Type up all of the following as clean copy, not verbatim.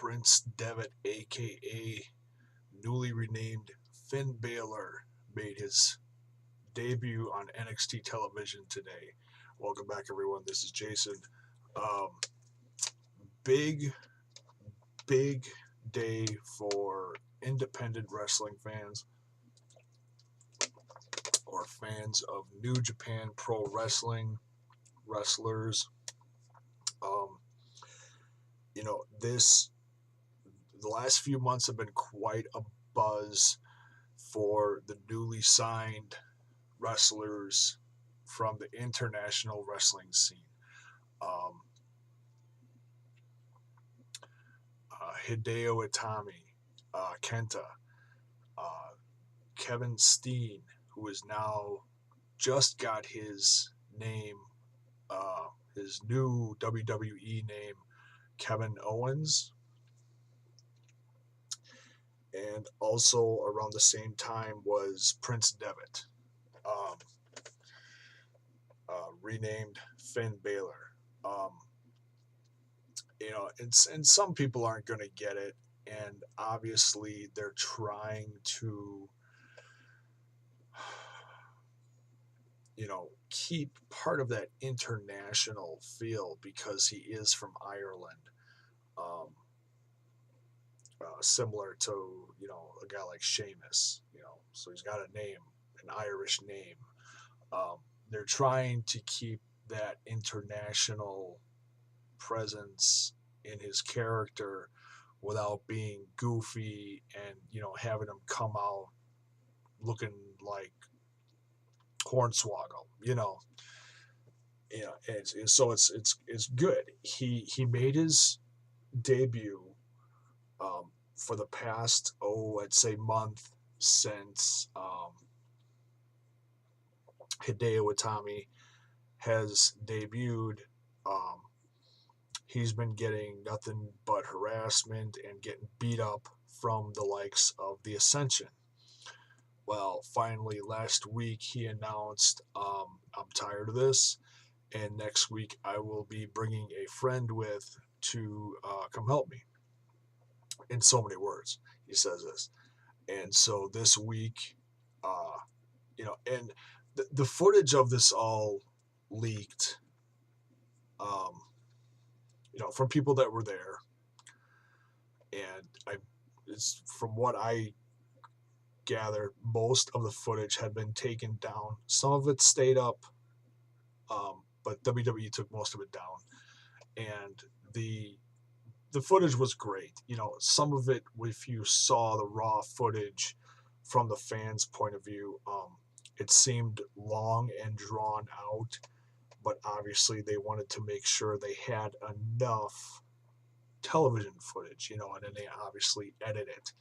Prince Devitt, aka newly renamed Finn Balor, made his debut on NXT television today. Welcome back, everyone. This is Jason. Um, big, big day for independent wrestling fans or fans of New Japan Pro Wrestling wrestlers. Um, the last few months have been quite a buzz for the newly signed wrestlers from the international wrestling scene. Um, Hideo Itami, Kenta, uh, Kevin Steen, who is now just got his name, his new WWE name, Kevin Owens. And also around the same time was Prince Devitt, um, renamed Finn Balor. Um, and some people aren't going to get it, and obviously they're trying to, keep part of that international feel because he is from Ireland. Um, Similar to a guy like Sheamus, so he's got a name, an Irish name. Um, they're trying to keep that international presence in his character without being goofy and having him come out looking like Hornswoggle. It's good. He made his debut for the past I'd say month since Hideo Itami has debuted. Um, he's been getting nothing but harassment and getting beat up from the likes of the Ascension. Well, finally, last week he announced, I'm tired of this, and next week I will be bringing a friend with to come help me. In so many words, he says this. And so this week, and the footage of this all leaked, from people that were there. And it's from what I gathered, most of the footage had been taken down. Some of it stayed up, but WWE took most of it down. And the footage was great. Some of it, if you saw the raw footage from the fans' point of view, it seemed long and drawn out, but obviously they wanted to make sure they had enough television footage, and then they obviously edit it.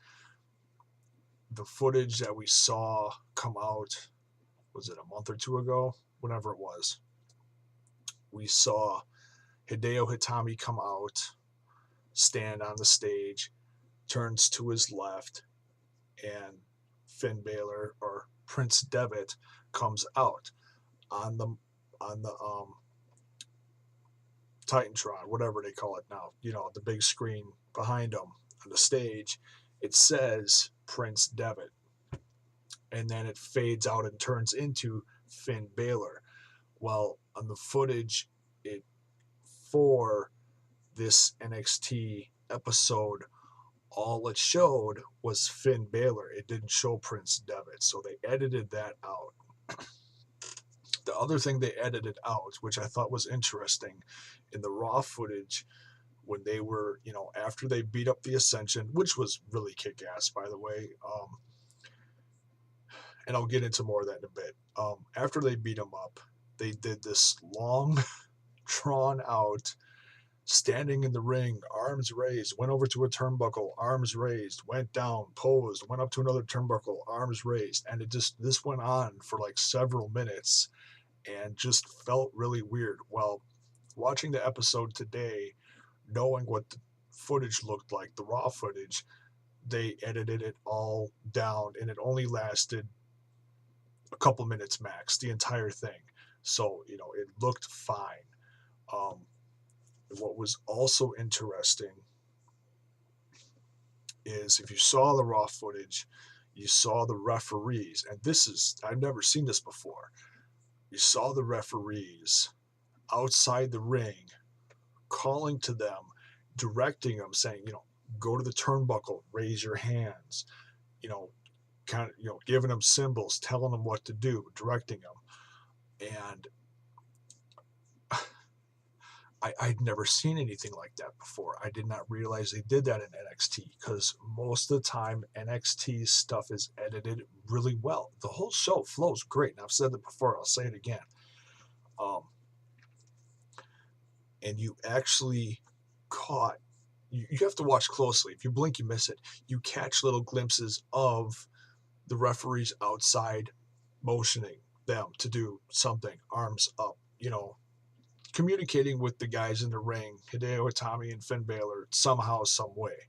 The footage that we saw come out, was it a month or two ago? Whenever it was, we saw Hideo Itami come out, stand on the stage, turns to his left, and Finn Balor or Prince Devitt comes out on the Titantron, whatever they call it now. The big screen behind him on the stage. It says Prince Devitt, and then it fades out and turns into Finn Balor. Well, on the footage, for this NXT episode, all it showed was Finn Balor. It didn't show Prince Devitt, so they edited that out. The other thing they edited out, which I thought was interesting, in the raw footage, when they were, after they beat up the Ascension, which was really kick-ass, by the way, and I'll get into more of that in a bit. After they beat them up, they did this long, drawn-out, standing in the ring, arms raised, went over to a turnbuckle, arms raised, went down, posed, went up to another turnbuckle, arms raised, and this went on for like several minutes and just felt really weird. Well, watching the episode today, knowing what the footage looked like, the raw footage, they edited it all down, and it only lasted a couple minutes max, the entire thing. So, it looked fine. What was also interesting is if you saw the raw footage, you saw the referees, and I've never seen this before. You saw the referees outside the ring calling to them, directing them, saying, go to the turnbuckle, raise your hands, you know, giving them symbols, telling them what to do, directing them. And I'd never seen anything like that before. I did not realize they did that in NXT because most of the time NXT stuff is edited really well. The whole show flows great. And I've said it before, I'll say it again. And you actually caught, you have to watch closely. If you blink, you miss it. You catch little glimpses of the referees outside motioning them to do something, arms up, communicating with the guys in the ring, Hideo Itami and Finn Balor, somehow, some way.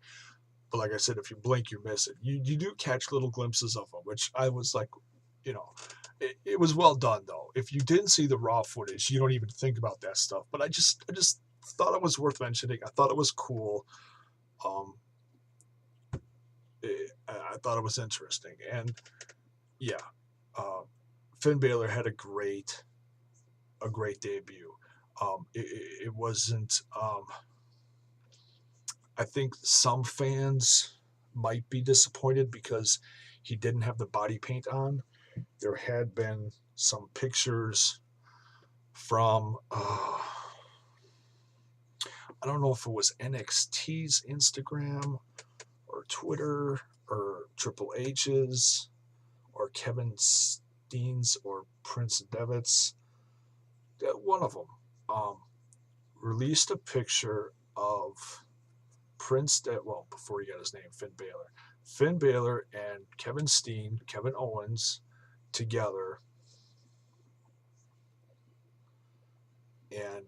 But like I said, if you blink, you miss it. You do catch little glimpses of them, which I was like, it was well done though. If you didn't see the raw footage, you don't even think about that stuff. But I just thought it was worth mentioning. I thought it was cool. I thought it was interesting, and yeah, Finn Balor had a great debut. It wasn't. I think some fans might be disappointed because he didn't have the body paint on. There had been some pictures from I don't know if it was NXT's Instagram or Twitter or Triple H's or Kevin Steen's or Prince Devitt's. One of them released a picture of before he got his name, Finn Balor and Kevin Steen, Kevin Owens together, and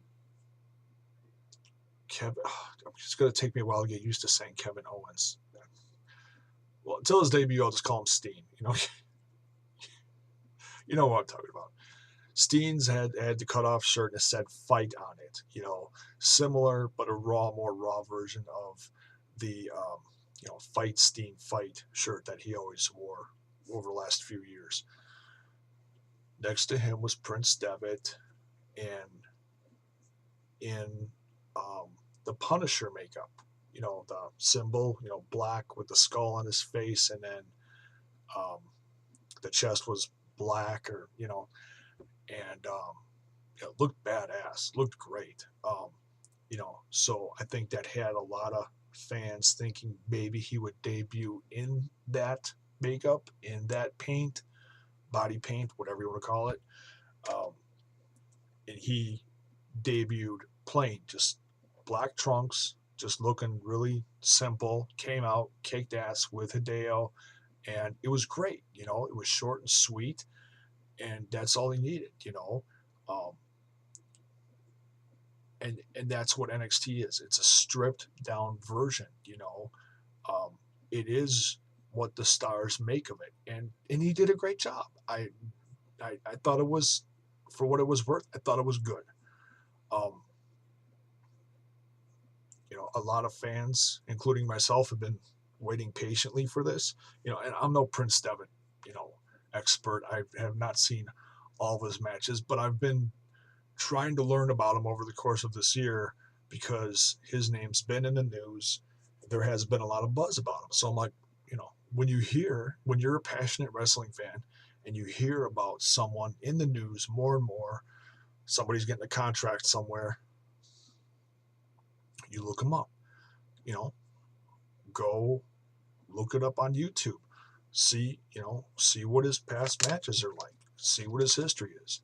it's going to take me a while to get used to saying Kevin Owens. Well, until his debut, I'll just call him Steen. You know what I'm talking about. Steen's had the cutoff shirt and it said "fight" on it. Similar but a more raw version of the "Fight Steen Fight" shirt that he always wore over the last few years. Next to him was Prince Devitt, and in the Punisher makeup, the symbol, black with the skull on his face, and then the chest was black, and looked badass, looked great. So I think that had a lot of fans thinking maybe he would debut in that makeup, in that paint, body paint, whatever you want to call it. And he debuted plain, just black trunks, just looking really simple, came out, kicked ass with Hideo, and it was great. It was short and sweet, and that's all he needed, and that's what NXT is. It's a stripped down version, it is what the stars make of it, and he did a great job. I thought it was, for what it was worth, I thought it was good. A lot of fans, including myself, have been waiting patiently for this. And I'm no Prince Devitt, expert. I have not seen all of his matches, but I've been trying to learn about him over the course of this year because his name's been in the news. There has been a lot of buzz about him. So I'm like, when you're a passionate wrestling fan and you hear about someone in the news more and more, somebody's getting a contract somewhere, you look him up, go look it up on YouTube, see what his past matches are like, see what his history is.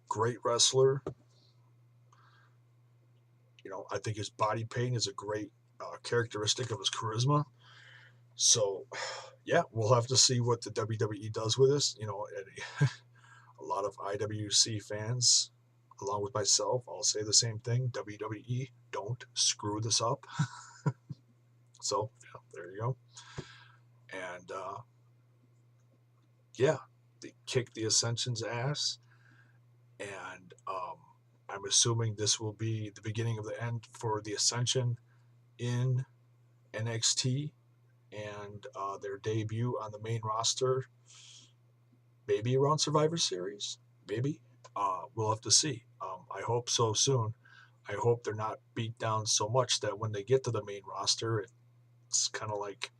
Great wrestler. I think his body paint is a great characteristic of his charisma. So, yeah, we'll have to see what the WWE does with this. A lot of IWC fans, along with myself, I'll say the same thing. WWE, don't screw this up. So, yeah, there you go. And, yeah, they kicked the Ascension's ass. And I'm assuming this will be the beginning of the end for the Ascension in NXT and their debut on the main roster, maybe around Survivor Series, maybe. We'll have to see. I hope so soon. I hope they're not beat down so much that when they get to the main roster, it's kind of like,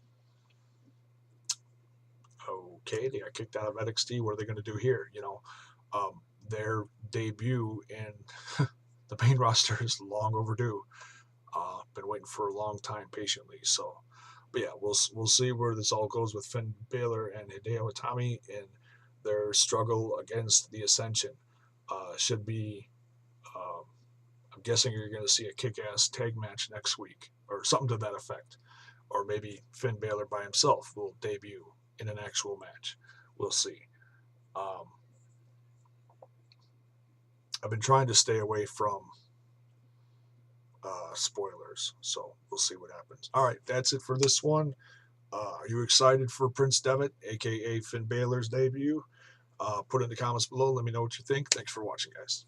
okay, they got kicked out of NXT. What are they going to do here? Their debut in the main roster is long overdue. Been waiting for a long time patiently. So, but yeah, we'll see where this all goes with Finn Balor and Hideo Itami in their struggle against the Ascension. Should be. Um, I'm guessing you're going to see a kick-ass tag match next week, or something to that effect, or maybe Finn Balor by himself will debut in an actual match. We'll see. Um, I've been trying to stay away from spoilers, so we'll see what happens. All right, that's it for this one. Are you excited for Prince Devitt, aka Finn Balor's debut? Put it in the comments below. Let me know what you think. Thanks for watching, guys.